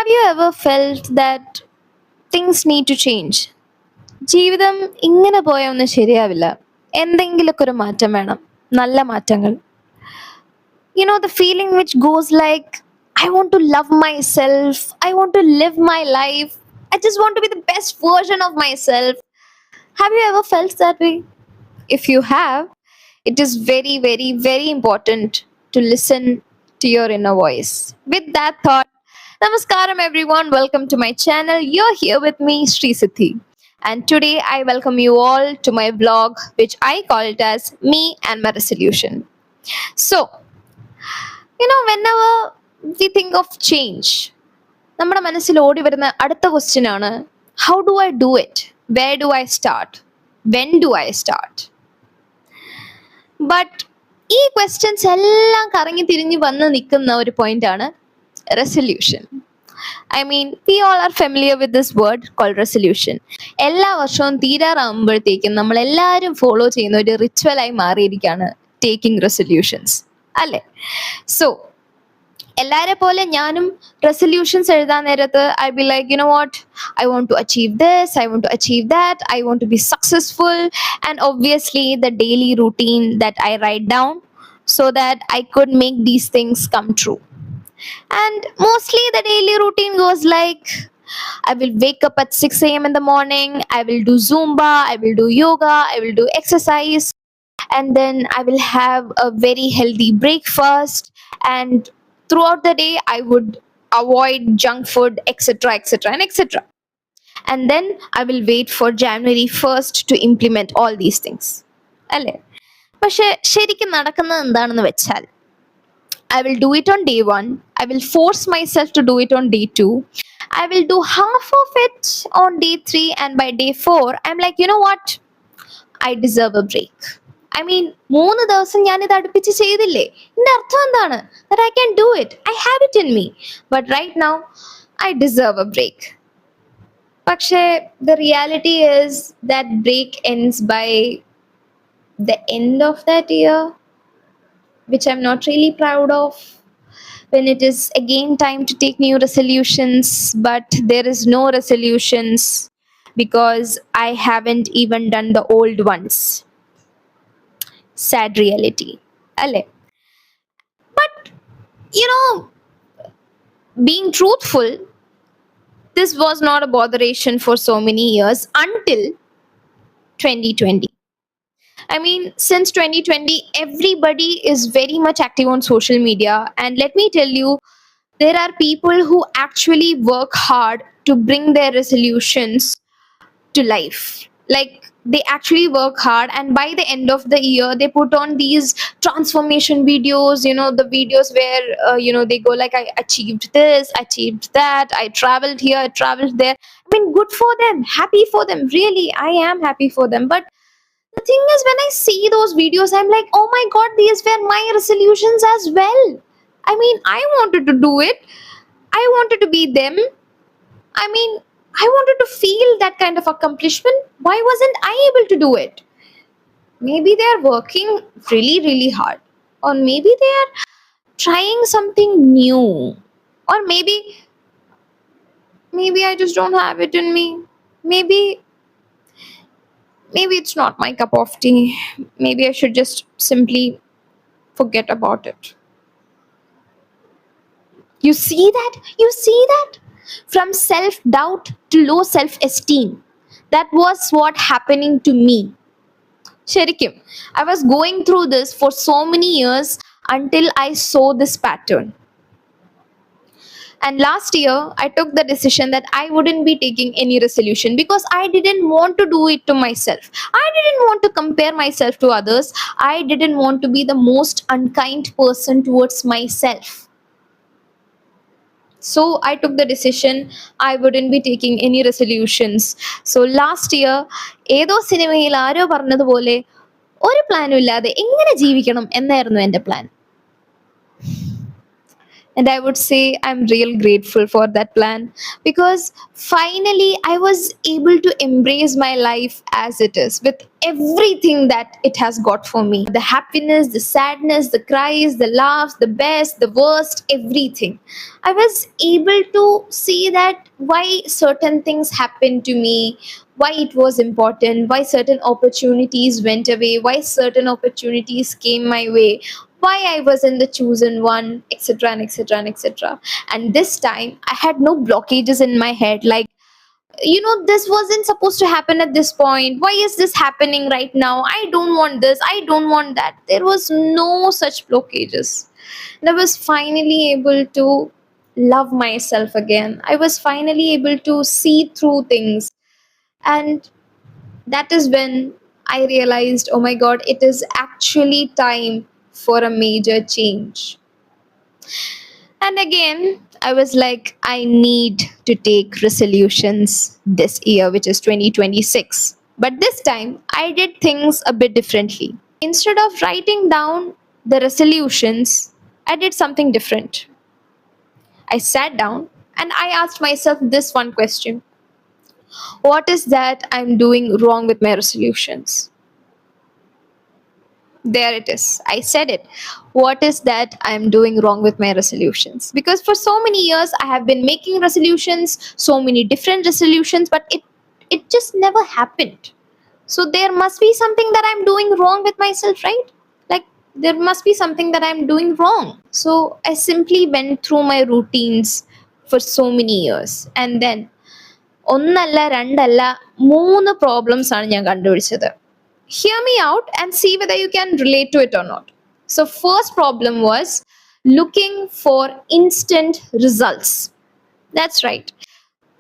Have you ever felt that things need to change? ജീവിതം ഇങ്ങനെ പോയാൽ ഒന്നും ശരിയാവില്ല. എന്തെങ്കിലുമൊക്കെ ഒരു മാറ്റം വേണം. നല്ല മാറ്റങ്ങൾ. The feeling which goes like, I want to love myself. I want to live my life. I just want to be the best version of myself. Have you ever felt that way? If you have, it is very, very, very important to listen to your inner voice. With that thought, Namaskaram everyone, welcome to my channel. You're here with me, Sri Siddhi. And today I welcome you all to my vlog, which I call it as Me and My Resolution. So, whenever we think of change, നമ്മുടെ മനസ്സിൽ ഓടി വരുന്ന അടുത്ത question ആണ്, how do I do it, where do I start, when do I start. But ഈ questions എല്ലാം കറങ്ങി തിരിഞ്ഞ് വന്ന് നിൽക്കുന്ന ഒരു പോയിന്റ് ആണ് resolution. we all are familiar with this word called resolution. എല്ലാ വർഷവും തീരാറാകുമ്പോഴത്തേക്കും നമ്മൾ എല്ലാവരും ഫോളോ ചെയ്യുന്ന ഒരു റിച്വലായി മാറിയിരിക്കുകയാണ് ടേക്കിംഗ് റെസൊല്യൂഷൻസ്, അല്ലേ? സോ എല്ലാരെ പോലെ ഞാനും റെസൊല്യൂഷൻസ് എഴുതാൻ നേരത്ത് I be like, what, I want to achieve this, I want to achieve that, I want to be successful, and obviously the daily routine that I write down so that I could make these things come true. And mostly the daily routine goes like, I will wake up at 6 a.m. in the morning, I will do Zumba, I will do yoga, I will do exercise, and then I will have a very healthy breakfast, and throughout the day I would avoid junk food, etc., etc., and etc. And then I will wait for January 1st to implement all these things. അല്ലേ? പക്ഷെ ശരിക്കും നടക്കുന്നത് എന്താണെന്ന് വെച്ചാൽ, I will do it on day 1, I will force myself to do it on day 2, I will do half of it on day 3, and by day 4 I'm like, what, I deserve a break. 3 ദിവസം ഞാൻ ഇത് അടുപ്പിച്ച് ചെയ്തില്ലേ, ഇതിന്റെ അർത്ഥം എന്താണ്? That I can do it, I have it in me, but right now I deserve a break. പക്ഷേ the reality is that break ends by the end of that year, which I'm not really proud of, when it is again time to take new resolutions, but there is no resolutions because I haven't even done the old ones. Sad reality, alle. But being truthful, this was not a botheration for so many years until 2020. Since 2020, everybody is very much active on social media, and let me tell you, there are people who actually work hard to bring their resolutions to life. Like, they actually work hard, and by the end of the year they put on these transformation videos, the videos where they go like, I achieved this, achieved that, I traveled here, I traveled there. Good for them, happy for them, really, I am happy for them. But the thing is, when I see those videos, I'm like, oh my god, these were my resolutions as well. I wanted to do it, I wanted to be them. I wanted to feel that kind of accomplishment. Why wasn't I able to do it? Maybe they are working really, really hard, or maybe they are trying something new, or maybe I just don't have it in me. Maybe it's not my cup of tea. Maybe I should just simply forget about it. You see that? From self-doubt to low self-esteem. That was what happening to me. Sherikim, I was going through this for so many years until I saw this pattern. And last year, I took the decision that I wouldn't be taking any resolution because I didn't want to do it to myself. I didn't want to compare myself to others. I didn't want to be the most unkind person towards myself. So I took the decision I wouldn't be taking any resolutions. So last year, ഏതോ സിനിമയിൽ ആരോ പറഞ്ഞതുപോലെ, ഒരു പ്ലാനും ഇല്ലാതെ എങ്ങനെ ജീവിക്കണം എന്നായിരുന്നു എൻ്റെ plan. And I would say I'm real grateful for that plan, because finally I was able to embrace my life as it is, with everything that it has got for me: the happiness, the sadness, the cries, the laughs, the best, the worst, everything. I was able to see that why certain things happened to me, why it was important, why certain opportunities went away, why certain opportunities came my way, why I wasn't the chosen one, etc. and etc. and etc. And this time I had no blockages in my head, like, this wasn't supposed to happen at this point. Why is this happening right now? I don't want this. I don't want that. There was no such blockages. And I was finally able to love myself again. I was finally able to see through things. And that is when I realized, oh my god, it is actually time for a major change. And again, I was like, I need to take resolutions this year, which is 2026. But this time, I did things a bit differently. Instead of writing down the resolutions, I did something different. I sat down and I asked myself this one question: what is that I'm doing wrong with my resolutions? There it is. I said it. What is that I'm doing wrong with my resolutions? Because for so many years I have been making resolutions, so many different resolutions, but it just never happened. So there must be something that I'm doing wrong with myself, right? Like, there must be something that I'm doing wrong. So I simply went through my routines for so many years, and then ഒന്നല്ല രണ്ടല്ല മൂന്ന് problems ആണ് ഞാൻ കണ്ടുപിടിച്ചത്. Hear me out and see whether you can relate to it or not. So, first problem was looking for instant results. That's right.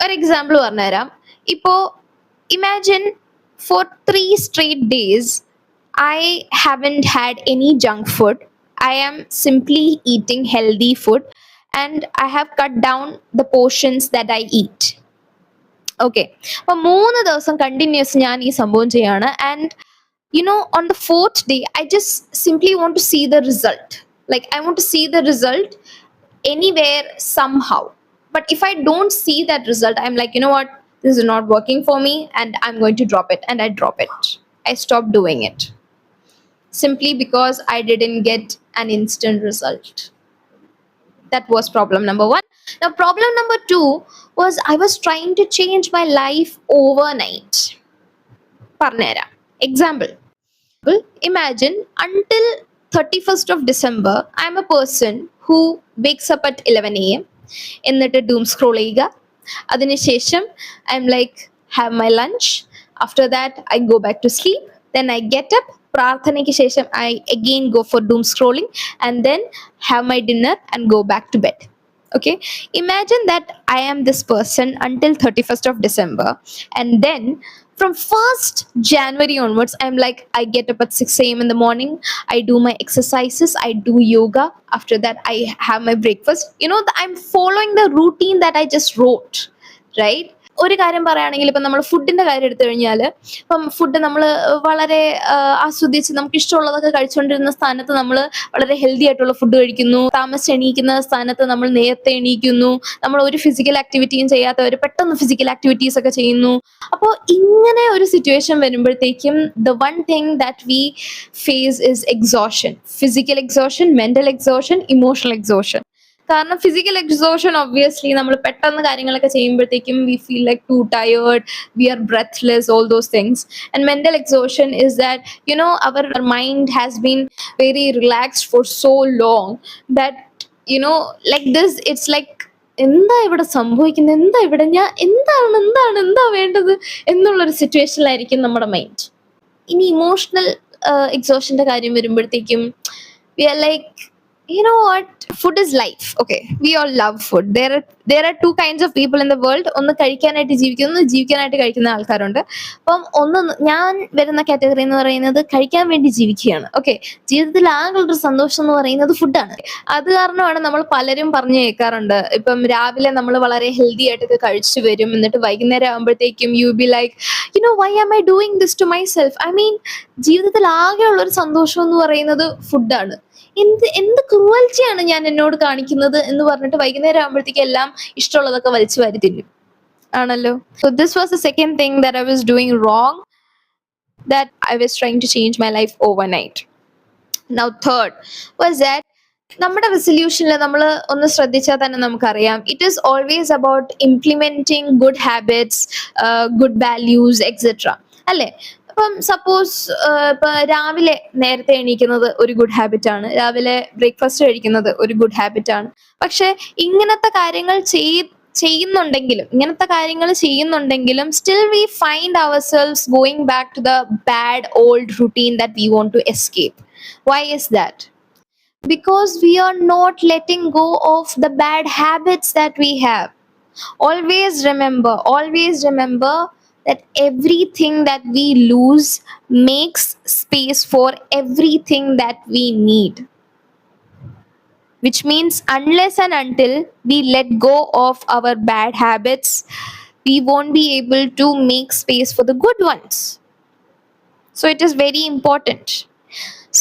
ഒരു example പറഞ്ഞുതരാം. ഇപ്പോൾ imagine for 3 straight days I haven't had any junk food. I am simply eating healthy food, and I have cut down the portions that I eat. Okay, അപ്പൊ 3 ദിവസം continuous ഞാൻ ഈ സംഭവം ചെയ്യാണ്. And on the fourth day, I just simply want to see the result. Like, I want to see the result anywhere, somehow. But if I don't see that result, I'm like, you know what, this is not working for me, and I'm going to drop it. And I drop it. I stop doing it simply because I didn't get an instant result. That was problem number one. Now, problem number two was I was trying to change my life overnight. Parnera. Example. Imagine until 31st of December, I'm a person who wakes up at 11 a.m. എന്നിട്ട് doom scroll ചെയ്യുക. അതിനുശേഷം I'm like, have my lunch. After that, I go back to sleep. Then I get up. പ്രാർത്ഥനയ്ക്ക് ശേഷം I again go for doom scrolling, and then have my dinner and go back to bed. Okay, imagine that I am this person until 31st of December, and then from 1st January onwards, I'm like, I get up at 6 a.m. in the morning, I do my exercises, I do yoga. After that, I have my breakfast. I'm following the routine that I just wrote, right? ഒരു കാര്യം പറയുകയാണെങ്കിൽ, ഇപ്പം നമ്മൾ ഫുഡിന്റെ കാര്യം എടുത്തു കഴിഞ്ഞാൽ, ഇപ്പം ഫുഡ് നമ്മൾ വളരെ ആസ്വദിച്ച് നമുക്ക് ഇഷ്ടമുള്ളതൊക്കെ കഴിച്ചുകൊണ്ടിരുന്ന സ്ഥാനത്ത് നമ്മൾ വളരെ ഹെൽത്തി ആയിട്ടുള്ള ഫുഡ് കഴിക്കുന്നു. താമസിച്ച് എണീക്കുന്ന സ്ഥാനത്ത് നമ്മൾ നേരത്തെ എണീക്കുന്നു. നമ്മൾ ഒരു ഫിസിക്കൽ ആക്ടിവിറ്റിയും ചെയ്യാത്തവർ പെട്ടെന്ന് ഫിസിക്കൽ ആക്ടിവിറ്റീസ് ഒക്കെ ചെയ്യുന്നു. അപ്പോൾ ഇങ്ങനെ ഒരു സിറ്റുവേഷൻ വരുമ്പോഴത്തേക്കും the one thing that we face is exhaustion. Physical exhaustion, mental exhaustion, emotional exhaustion. കാരണം ഫിസിക്കൽ എക്സോഷൻ ഒബ്വിയസ്ലി നമ്മൾ പെട്ടെന്ന് കാര്യങ്ങളൊക്കെ ചെയ്യുമ്പോഴത്തേക്കും we feel like to tired, we are breathless, all those things. And mental exhaustion is that our mind has been very relaxed for so long that like this it's like, എന്താ ഇവിടെ സംഭവിക്കുന്നത്, എന്താ ഇവിടെ ഞാൻ എന്താ വേണ്ടത് എന്നുള്ളൊരു സിറ്റുവേഷനിലായിരിക്കും നമ്മുടെ മൈൻഡ്. ഇനി ഇമോഷണൽ എക്സോഷന്റെ കാര്യം വരുമ്പോഴത്തേക്കും we are like, you know what, food is life. Okay, we all love food. There are there are two kinds of people in the world. ഒന്ന് കഴിക്കാനായിട്ട് ജീവിക്കുന്നു, ജീവിക്കാനായിട്ട് കഴിക്കുന്ന ആൾക്കാരുണ്ട്. അപ്പം ഞാൻ വരുന്ന കാറ്റഗറി എന്ന് പറയുന്നത് കഴിക്കാൻ വേണ്ടി ജീവിക്കുകയാണ്. ഓക്കെ, ജീവിതത്തിൽ ആകെയുള്ളൊരു സന്തോഷം എന്ന് പറയുന്നത് ഫുഡാണ്. അത് കാരണമാണ് നമ്മൾ പലരും പറഞ്ഞു കേൾക്കാറുണ്ട്, ഇപ്പം രാവിലെ നമ്മൾ വളരെ ഹെൽത്തി ആയിട്ടൊക്കെ കഴിച്ചു വരും, എന്നിട്ട് വൈകുന്നേരം ആകുമ്പോഴത്തേക്കും you be like, why am I doing this to myself. I mean, ജീവിതത്തിൽ ആകെയുള്ള ഒരു സന്തോഷം എന്ന് പറയുന്നത് ഫുഡാണ്. എന്ത് ക്രൂവൽറ്റിയാണ് ഞാൻ എന്നോട് കാണിക്കുന്നത് എന്ന് പറഞ്ഞിട്ട് വൈകുന്നേരം ആകുമ്പോഴത്തേക്ക് എല്ലാം ഇഷ്ടമുള്ളതൊക്കെ വലിച്ചു വാരി തിന്നും ആണല്ലോ. So this was the second thing that I was doing wrong, that I was trying to change my life overnight. Now third was that നമ്മുടെ റെസൊല്യൂഷനിൽ നമ്മൾ ഒന്ന് ശ്രദ്ധിച്ചാൽ തന്നെ നമുക്കറിയാം, it is always about implementing good habits, good values etcetera, അല്ലേ? അപ്പം suppose ഇപ്പൊ രാവിലെ നേരത്തെ എണീക്കുന്നത് ഒരു ഗുഡ് ഹാബിറ്റ് ആണ്, രാവിലെ ബ്രേക്ക്ഫാസ്റ്റ് കഴിക്കുന്നത് ഒരു ഗുഡ് ഹാബിറ്റ് ആണ്. പക്ഷെ ഇങ്ങനത്തെ കാര്യങ്ങൾ ചെയ്യുന്നുണ്ടെങ്കിലും still we find ourselves going back to the bad old routine that we want to escape. Why is that? Because we are not letting go of the bad habits that we have. Always remember that everything that we lose makes space for everything that we need. Which means unless and until we let go of our bad habits, we won't be able to make space for the good ones. So it is very important.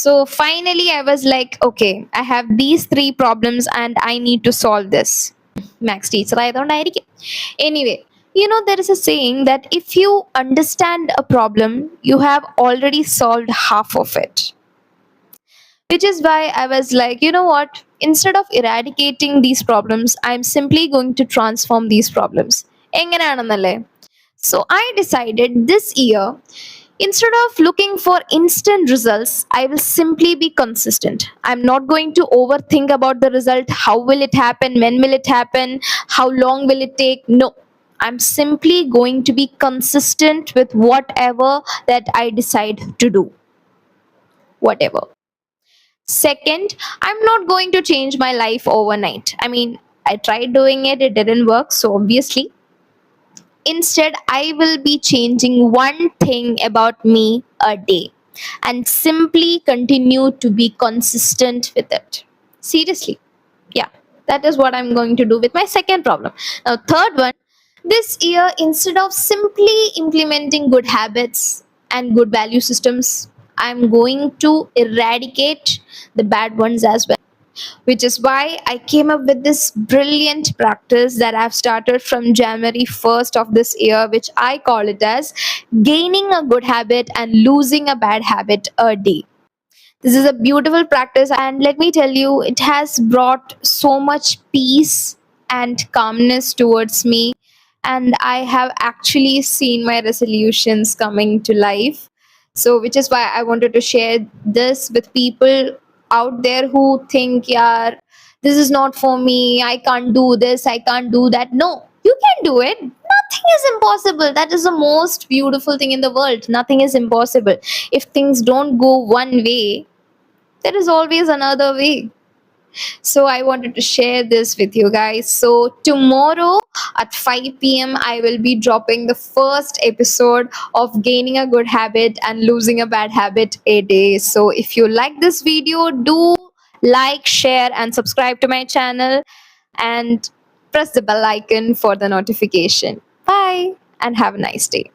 So finally I was like, okay, I have these three problems and I need to solve this. Max teacher ayadondaയിരിക്കും. Anyway, there is a saying that if you understand a problem, you have already solved half of it. Which is why I was like, you know what, instead of eradicating these problems, I'm simply going to transform these problems. എങ്ങനെയാണെന്നല്ലേ? So I decided this year, instead of looking for instant results, I will simply be consistent. I'm not going to overthink about the result. How will it happen? When will it happen? How long will it take? No. I'm simply going to be consistent with whatever that I decide to do. Whatever. Second, I'm not going to change my life overnight. I mean, I tried doing it, it didn't work, so obviously. Instead, I will be changing one thing about me a day and simply continue to be consistent with it. Seriously. Yeah, that is what I'm going to do with my second problem. Now, third one, this year, instead of simply implementing good habits and good value systems, I'm going to eradicate the bad ones as well. Which is why I came up with this brilliant practice that I've started from January 1st of this year, which I call it as gaining a good habit and losing a bad habit a day. This is a beautiful practice, and let me tell you, it has brought so much peace and calmness towards me, and I have actually seen my resolutions coming to life. So which is why I wanted to share this with people out there who think, yeah, this is not for me, I can't do this, I can't do that. No, you can do it. Nothing is impossible. That is the most beautiful thing in the world. Nothing is impossible. If things don't go one way, there is always another way. So I wanted to share this with you guys. So tomorrow at 5 p.m. I will be dropping the first episode of gaining a good habit and losing a bad habit a day. So if you like this video, do like, share and subscribe to my channel and press the bell icon for the notification. Bye and have a nice day.